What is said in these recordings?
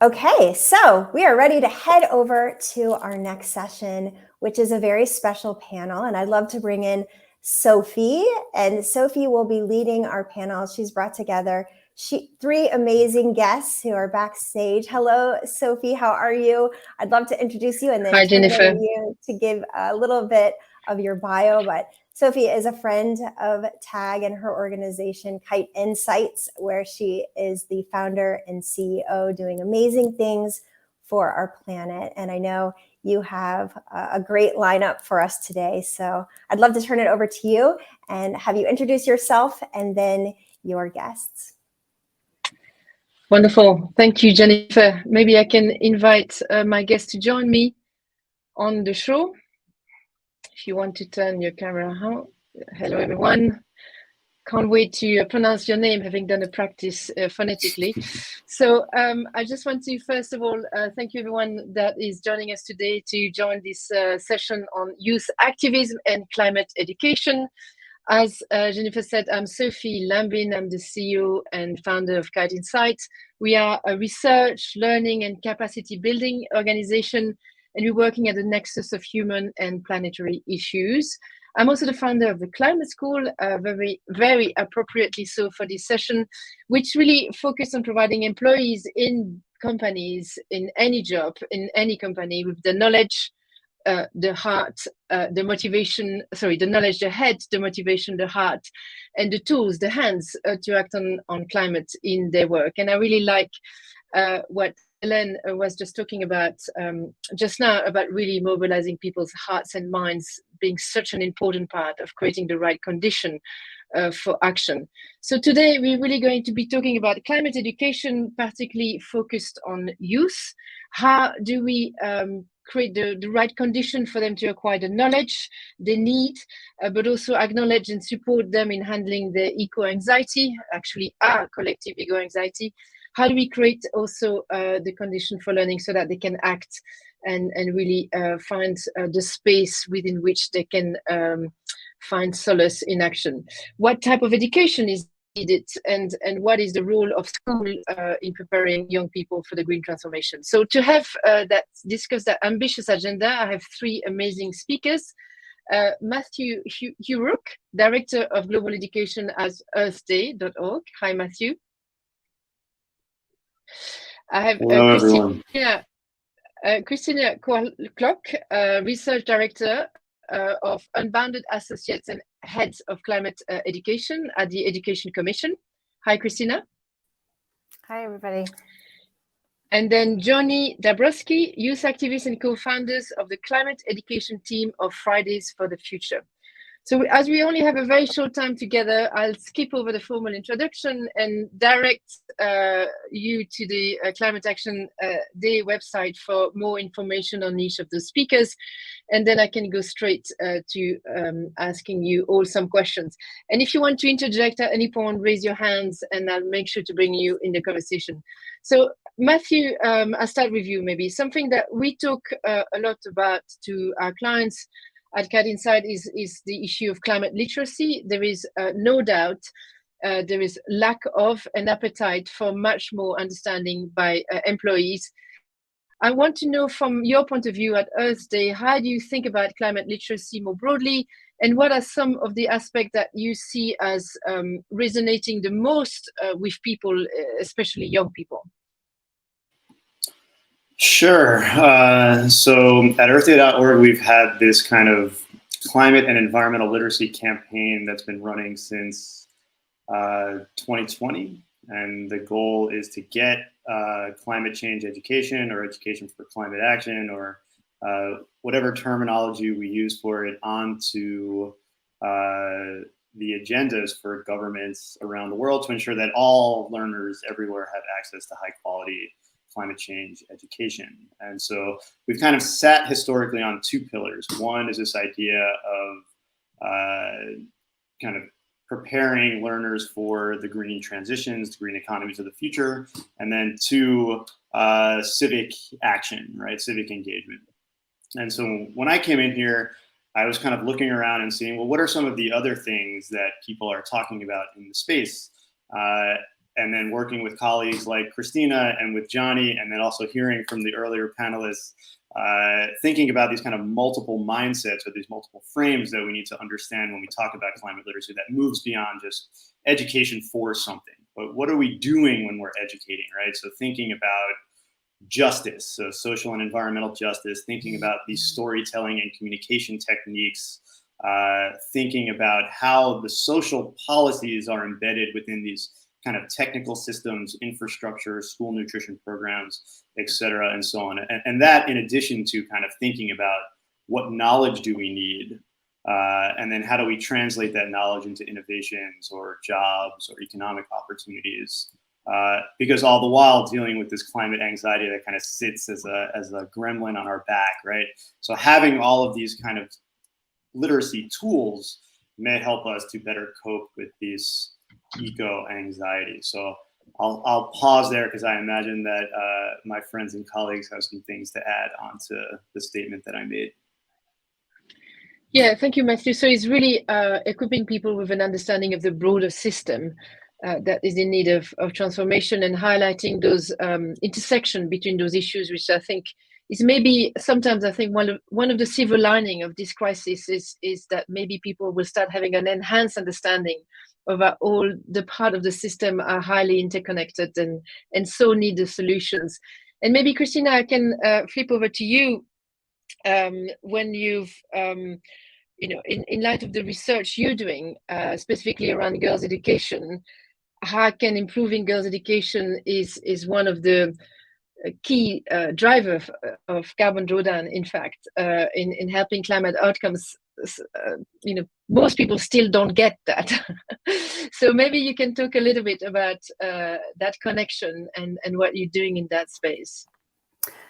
Okay, so we are ready to head over to our next session, which is a very special panel. And I'd love to bring in Sophie, and Sophie will be leading our panel. She's brought together three amazing guests who are backstage. Hello, Sophie, how are you? I'd love to introduce you and then Hi, turn it over Jennifer. to you to give a little bit of your bio. But Sophie is a friend of TAG and her organization, Kite Insights, where she is the founder and CEO doing amazing things for our planet. And I know you have a great lineup for us today. So I'd love to turn it over to you and have you introduce yourself and then your guests. Wonderful. Thank you, Jennifer. Maybe I can invite my guests to join me on the show. If you want to turn your camera on. Hello, everyone. Can't wait to pronounce your name, having done a practice phonetically. So I just want to, first of all, thank you everyone that is joining us today to join this session on youth activism and climate education. As Jennifer said, I'm Sophie Lambin. I'm the CEO and founder of Kite Insights. We are a research, learning, and capacity building organization, and we're working at the nexus of human and planetary issues. I'm also the founder of the Climate School, very, very appropriately so for this session, which really focus on providing employees in companies, in any job, in any company, with the knowledge, the heart, the motivation, the knowledge, the head, the motivation, the heart, and the tools, the hands to act on climate in their work. And I really like what Hélène was just talking about just now, about really mobilizing people's hearts and minds being such an important part of creating the right condition for action. So today we're really going to be talking about climate education, particularly focused on youth. How do we create the right condition for them to acquire the knowledge they need, but also acknowledge and support them in handling their eco-anxiety, actually our collective eco-anxiety. How do we create also the condition for learning so that they can act and really find the space within which they can find solace in action? What type of education is needed, and what is the role of school in preparing young people for the green transformation? So to have discuss that ambitious agenda, I have three amazing speakers. Matthew Huruk, Director of Global Education at earthday.org. Hi, Matthew. I have Christina Klock, Research Director of Unbounded Associates and Head of Climate Education at the Education Commission. Hi, Christina. Hi, everybody. And then Johnny Dabrowski, youth activist and co-founders of the climate education team of Fridays for the Future. So as we only have a very short time together, I'll skip over the formal introduction and direct you to the Climate Action Day website for more information on each of the speakers. And then I can go straight to asking you all some questions. And if you want to interject at any point, raise your hands and I'll make sure to bring you in the conversation. So Matthew, I'll start with you maybe. Something that we talk a lot about to our clients at Kite Insights is the issue of climate literacy. There is no doubt there is lack of an appetite for much more understanding by employees. I want to know from your point of view at Earth Day, how do you think about climate literacy more broadly? And what are some of the aspects that you see as resonating the most with people, especially young people? Sure. So at earthday.org, we've had this kind of climate and environmental literacy campaign that's been running since 2020. And the goal is to get climate change education or education for climate action or whatever terminology we use for it onto the agendas for governments around the world to ensure that all learners everywhere have access to high quality climate change education. And so we've kind of sat historically on two pillars. One is this idea of kind of preparing learners for the green transitions, the green economies of the future, and then two, civic action, right? Civic engagement. And so when I came in here, I was kind of looking around and seeing, well, what are some of the other things that people are talking about in the space? and then working with colleagues like Christina and with Johnny, and then also hearing from the earlier panelists, thinking about these kind of multiple mindsets or these multiple frames that we need to understand when we talk about climate literacy that moves beyond just education for something. But what are we doing when we're educating, right? So thinking about justice, so social and environmental justice, thinking about these storytelling and communication techniques, thinking about how the social policies are embedded within these kind of technical systems, infrastructure, school nutrition programs, et cetera, and so on. And that in addition to kind of thinking about what knowledge do we need, and then how do we translate that knowledge into innovations or jobs or economic opportunities? Because all the while dealing with this climate anxiety that kind of sits as a gremlin on our back, right? So having all of these kind of literacy tools may help us to better cope with these eco anxiety. So I'll pause there because I imagine that my friends and colleagues have some things to add on to the statement that I made. Yeah, thank you, Matthew. So it's really equipping people with an understanding of the broader system that is in need of transformation, and highlighting those intersection between those issues, which I think is maybe sometimes, I think one of the silver lining of this crisis is that maybe people will start having an enhanced understanding of how all the part of the system are highly interconnected and so need the solutions. And maybe, Christina, I can flip over to you. When you've, in light of the research you're doing, specifically around girls' education, how can improving girls' education is one of the key driver of carbon drawdown, in fact, in helping climate outcomes. Most people still don't get that. So maybe you can talk a little bit about that connection and what you're doing in that space.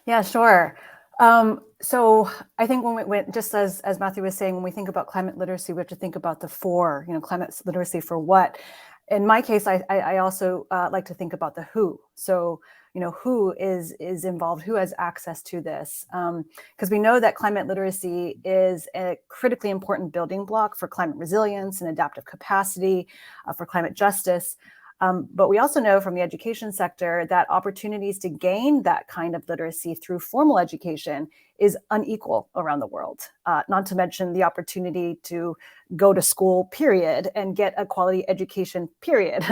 Yeah, sure. So I think when we went, just as Matthew was saying, when we think about climate literacy, we have to think about the four, climate literacy for what. In my case, I also like to think about the who. So, who is involved, who has access to this? Because we know that climate literacy is a critically important building block for climate resilience and adaptive capacity, for climate justice. But we also know from the education sector that opportunities to gain that kind of literacy through formal education is unequal around the world, not to mention the opportunity to go to school, period, and get a quality education, period.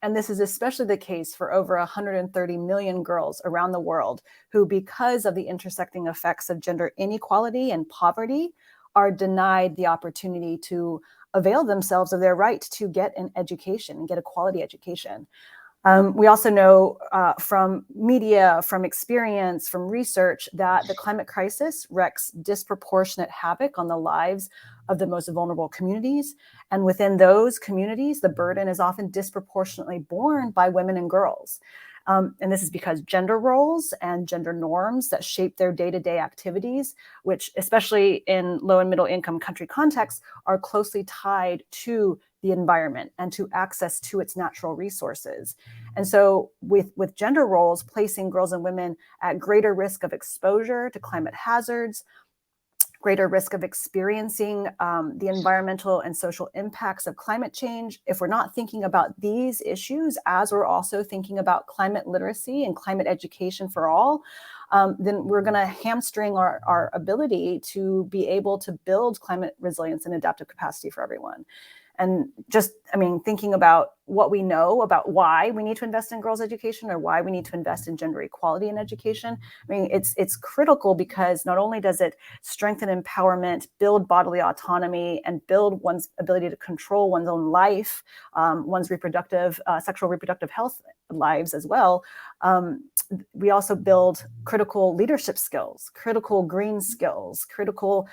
And this is especially the case for over 130 million girls around the world who, because of the intersecting effects of gender inequality and poverty, are denied the opportunity to avail themselves of their right to get an education and get a quality education. We also know from media, from experience, from research that the climate crisis wreaks disproportionate havoc on the lives of the most vulnerable communities. And within those communities, the burden is often disproportionately borne by women and girls. And this is because gender roles and gender norms that shape their day-to-day activities, which especially in low and middle income country contexts, are closely tied to the environment and to access to its natural resources. And so with gender roles placing girls and women at greater risk of exposure to climate hazards, greater risk of experiencing the environmental and social impacts of climate change, if we're not thinking about these issues as we're also thinking about climate literacy and climate education for all, then we're going to hamstring our ability to be able to build climate resilience and adaptive capacity for everyone. And just, thinking about what we know about why we need to invest in girls' education or why we need to invest in gender equality in education. It's critical because not only does it strengthen empowerment, build bodily autonomy, and build one's ability to control one's own life, one's sexual reproductive health lives as well. We also build critical leadership skills, critical green skills, critical,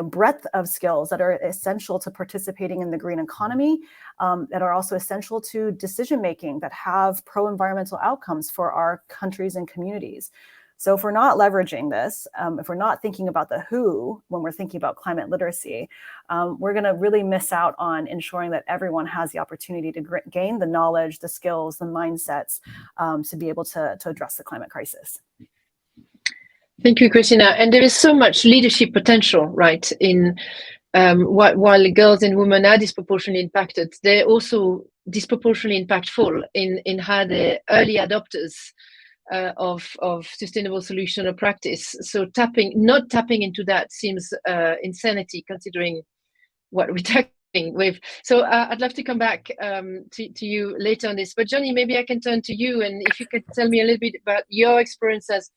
breadth of skills that are essential to participating in the green economy, that are also essential to decision-making that have pro-environmental outcomes for our countries and communities. So if we're not leveraging this, if we're not thinking about the who when we're thinking about climate literacy, we're going to really miss out on ensuring that everyone has the opportunity to gain the knowledge, the skills, the mindsets to be able to address the climate crisis. Thank you, Christina. And there is so much leadership potential, right, in while girls and women are disproportionately impacted, they also disproportionately impactful in how the early adopters of sustainable solution or practice. So not tapping into that seems insanity, considering what we're tackling with. So I'd love to come back to you later on this. But Johnny, maybe I can turn to you, and if you could tell me a little bit about your experience as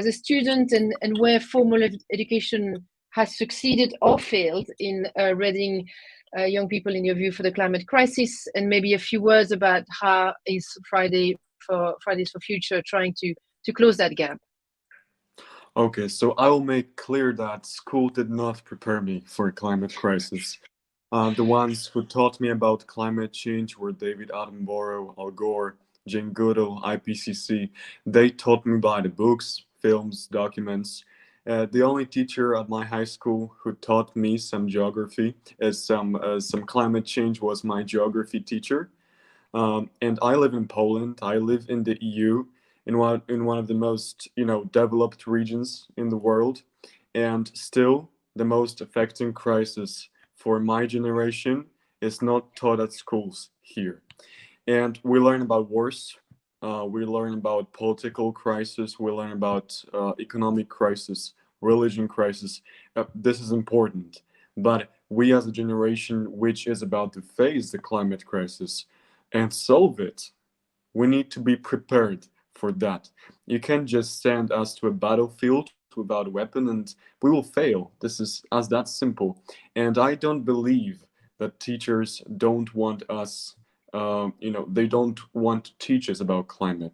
a student and where formal education has succeeded or failed in readying young people, in your view, for the climate crisis, and maybe a few words about how is Fridays for Future trying to close that gap. Okay, so I will make clear that school did not prepare me for a climate crisis. The ones who taught me about climate change were David Attenborough, Al Gore, Jane Goodall, IPCC. They taught me by the books, films, documents. The only teacher at my high school who taught me some geography, some climate change, was my geography teacher. And I live in Poland. I live in the EU, in one of the most developed regions in the world, and still the most affecting crisis for my generation is not taught at schools here. And we learn about wars, we learn about political crisis, we learn about economic crisis, religion crisis. This is important, but we as a generation which is about to face the climate crisis and solve it, we need to be prepared for that. You can't just send us to a battlefield without a weapon and we will fail. This is as that simple. And I don't believe that teachers don't want us, they don't want to teach us about climate.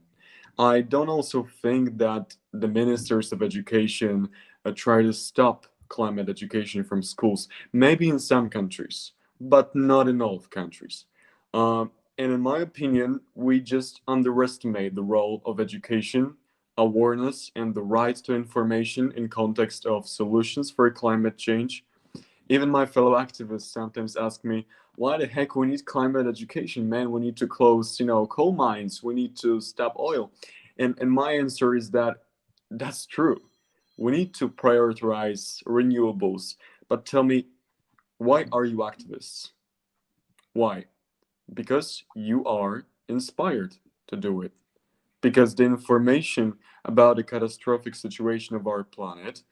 I don't also think that the ministers of education try to stop climate education from schools. Maybe in some countries, but not in all countries. And in my opinion, we just underestimate the role of education, awareness, and the right to information in context of solutions for climate change. Even my fellow activists sometimes ask me, why the heck we need climate education, man? We need to close, coal mines. We need to stop oil. And my answer is that that's true. We need to prioritize renewables. But tell me, why are you activists? Why? Because you are inspired to do it. Because the information about the catastrophic situation of our planet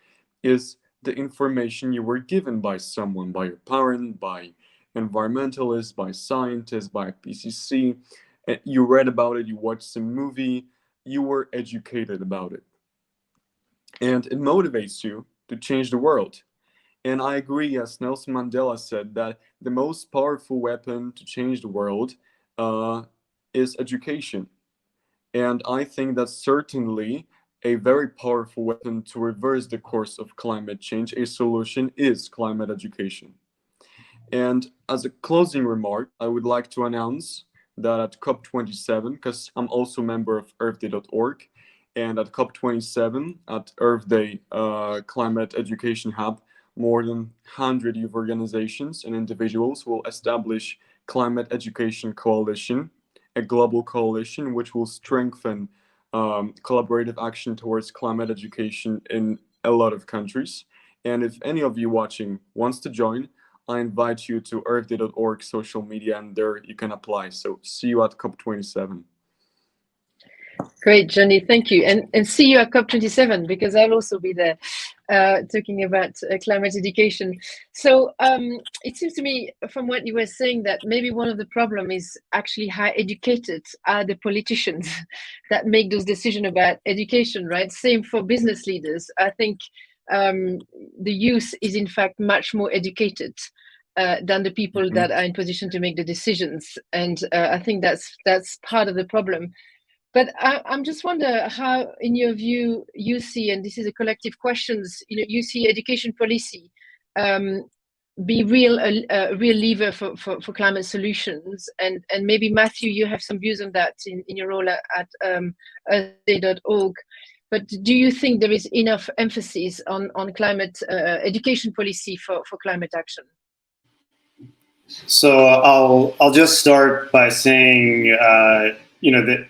is the information you were given by someone, by your parent, by environmentalists, by scientists, by PCC. You read about it, you watched some movie, you were educated about it. And it motivates you to change the world. And I agree, as Nelson Mandela said, that the most powerful weapon to change the world is education. And I think that's certainly a very powerful weapon to reverse the course of climate change. A solution is climate education. And as a closing remark, I would like to announce that at COP27, because I'm also a member of earthday.org, and at COP27, at Earth Day Climate Education Hub, more than 100 youth organizations and individuals will establish Climate Education Coalition, a global coalition which will strengthen collaborative action towards climate education in a lot of countries. And if any of you watching wants to join, I invite you to earthday.org social media, and there you can apply. So see you at COP27. Great, Johnny, thank you. And see you at COP27, because I'll also be there talking about climate education. So it seems to me from what you were saying that maybe one of the problem is actually how educated are the politicians that make those decisions about education, right? Same for business leaders. I think the youth is in fact much more educated than the people that are in position to make the decisions. And I think that's part of the problem. But I'm just wonder how, in your view, you see, and this is a collective questions, you see education policy be a real lever for climate solutions. And maybe Matthew, you have some views on that in your role at earthday.org. But do you think there is enough emphasis on climate education policy for climate action? So I'll just start by saying, that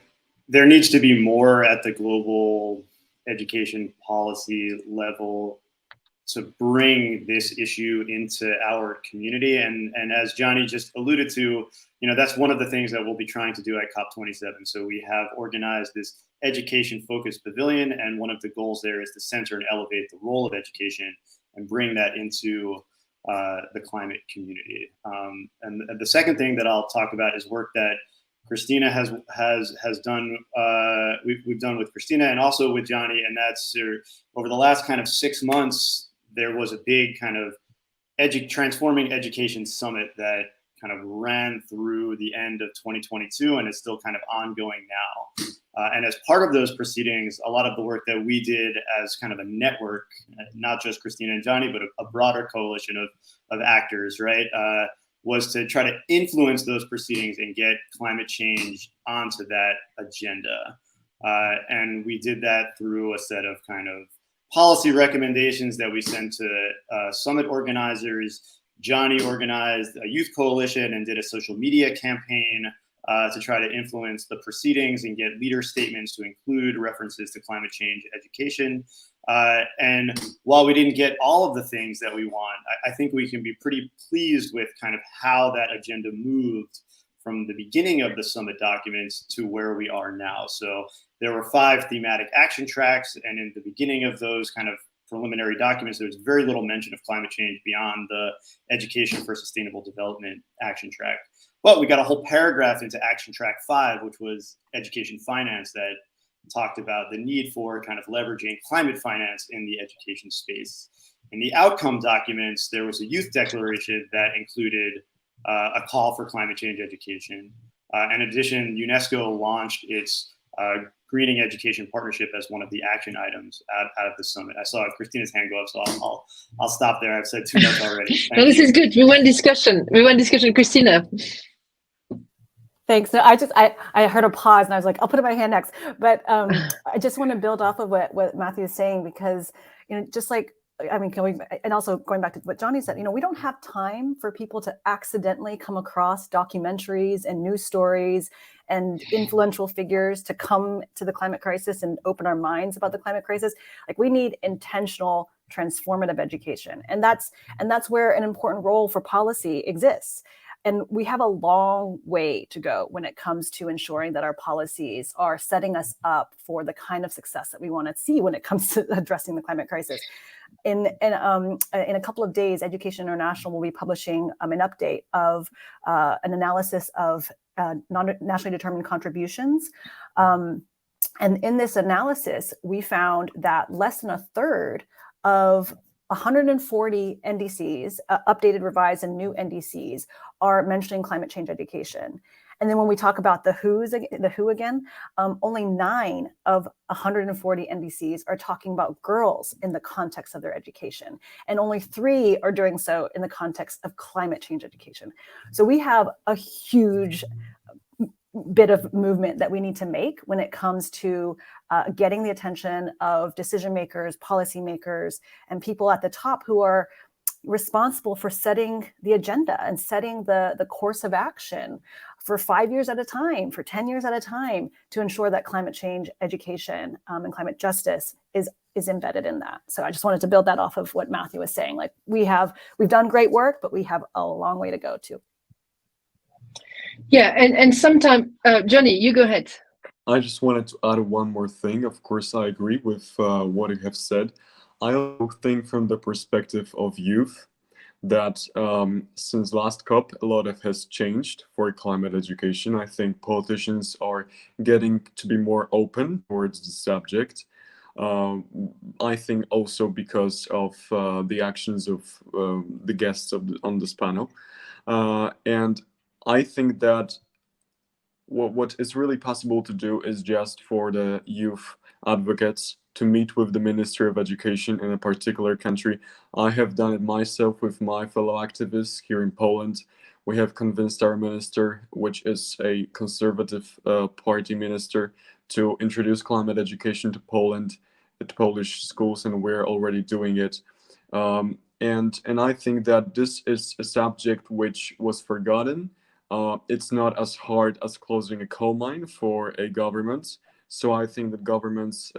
there needs to be more at the global education policy level to bring this issue into our community. And as Johnny just alluded to, that's one of the things that we'll be trying to do at COP27. So we have organized this education-focused pavilion, and one of the goals there is to center and elevate the role of education and bring that into the climate community. And the second thing that I'll talk about is work that Christina has done. We've done with Christina and also with Johnny, and that's over the last kind of 6 months, there was a big kind of transforming education summit that kind of ran through the end of 2022 and is still kind of ongoing now. And as part of those proceedings, a lot of the work that we did as kind of a network, not just Christina and Johnny, but a broader coalition of actors, right, was to try to influence those proceedings and get climate change onto that agenda. And we did that through a set of kind of policy recommendations that we sent to summit organizers. Johnny organized a youth coalition and did a social media campaign to try to influence the proceedings and get leader statements to include references to climate change education. And while we didn't get all of the things that we want, I think we can be pretty pleased with kind of how that agenda moved from the beginning of the summit documents to where we are now. So there were 5 thematic action tracks, and in the beginning of those kind of preliminary documents, there's very little mention of climate change beyond the Education for Sustainable Development action track. But we got a whole paragraph into action track 5, which was education finance, that talked about the need for kind of leveraging climate finance in the education space. In the outcome documents, there was a youth declaration that included a call for climate change education. In addition, UNESCO launched its Greening Education Partnership as one of the action items out of the summit. I saw Christina's hand go up, so I'll stop there. I've said too much already. No, this is good. We want discussion. Christina. Thanks. So I heard a pause and I was like, I'll put up my hand next. But I just want to build off of what Matthew is saying, because, just like, and also going back to what Johnny said, we don't have time for people to accidentally come across documentaries and news stories and influential figures to come to the climate crisis and open our minds about the climate crisis. Like, we need intentional, transformative education. And that's where an important role for policy exists. And we have a long way to go when it comes to ensuring that our policies are setting us up for the kind of success that we want to see when it comes to addressing the climate crisis. In a couple of days, Education International will be publishing an update of an analysis of nationally determined contributions. And in this analysis, we found that less than a third of 140 NDCs, updated, revised, and new NDCs, are mentioning climate change education. And then when we talk about the WHO again, only 9 of 140 NDCs are talking about girls in the context of their education. And only 3 are doing so in the context of climate change education. So we have a huge bit of movement that we need to make when it comes to getting the attention of decision makers, policymakers, and people at the top who are responsible for setting the agenda and setting the course of action for 5 years at a time, for 10 years at a time, to ensure that climate change education and climate justice is embedded in that. So I just wanted to build that off of what Matthew was saying. Like, we've done great work, but we have a long way to go too. Yeah, and sometime, Johnny, you go ahead. I just wanted to add one more thing. Of course, I agree with what you have said. I also think from the perspective of youth that since last COP, a lot has changed for climate education. I think politicians are getting to be more open towards the subject. I think also because of the actions of the guests on this panel. And I think that what is really possible to do is just for the youth advocates to meet with the Ministry of Education in a particular country. I have done it myself with my fellow activists here in Poland. We have convinced our minister, which is a conservative party minister, to introduce climate education to Poland, at Polish schools, and we're already doing it. And I think that this is a subject which was forgotten. It's not as hard as closing a coal mine for a government. So I think that governments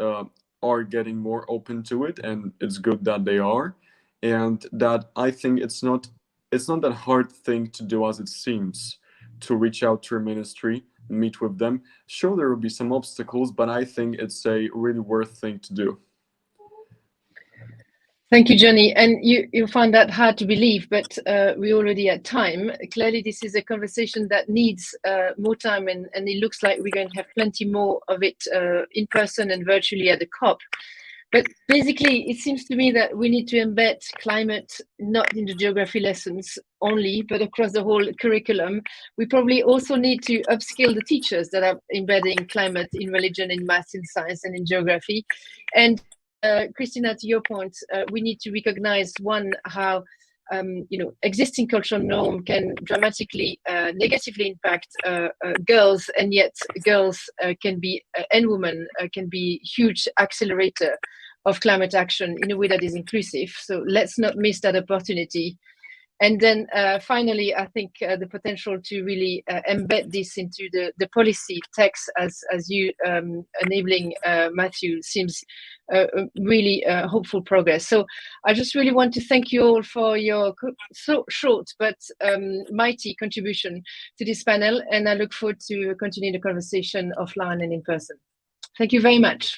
are getting more open to it, and it's good that they are. And that I think it's not that hard thing to do as it seems, to reach out to your ministry, meet with them. Sure, there will be some obstacles, but I think it's a really worth thing to do. Thank you, Johnny. And you find that hard to believe, but we already had time. Clearly, this is a conversation that needs more time, and it looks like we're going to have plenty more of it in person and virtually at the COP. But basically, it seems to me that we need to embed climate not in the geography lessons only, but across the whole curriculum. We probably also need to upskill the teachers that are embedding climate in religion, in math, in science, and in geography. And Christina, to your point, we need to recognize how existing cultural norm can dramatically negatively impact girls, and yet girls can be and women can be huge accelerator of climate action in a way that is inclusive. So let's not miss that opportunity. And then finally, I think the potential to really embed this into the policy text as you enabling Matthew seems really hopeful progress. So I just really want to thank you all for your so short but mighty contribution to this panel, and I look forward to continuing the conversation offline and in person. Thank you very much.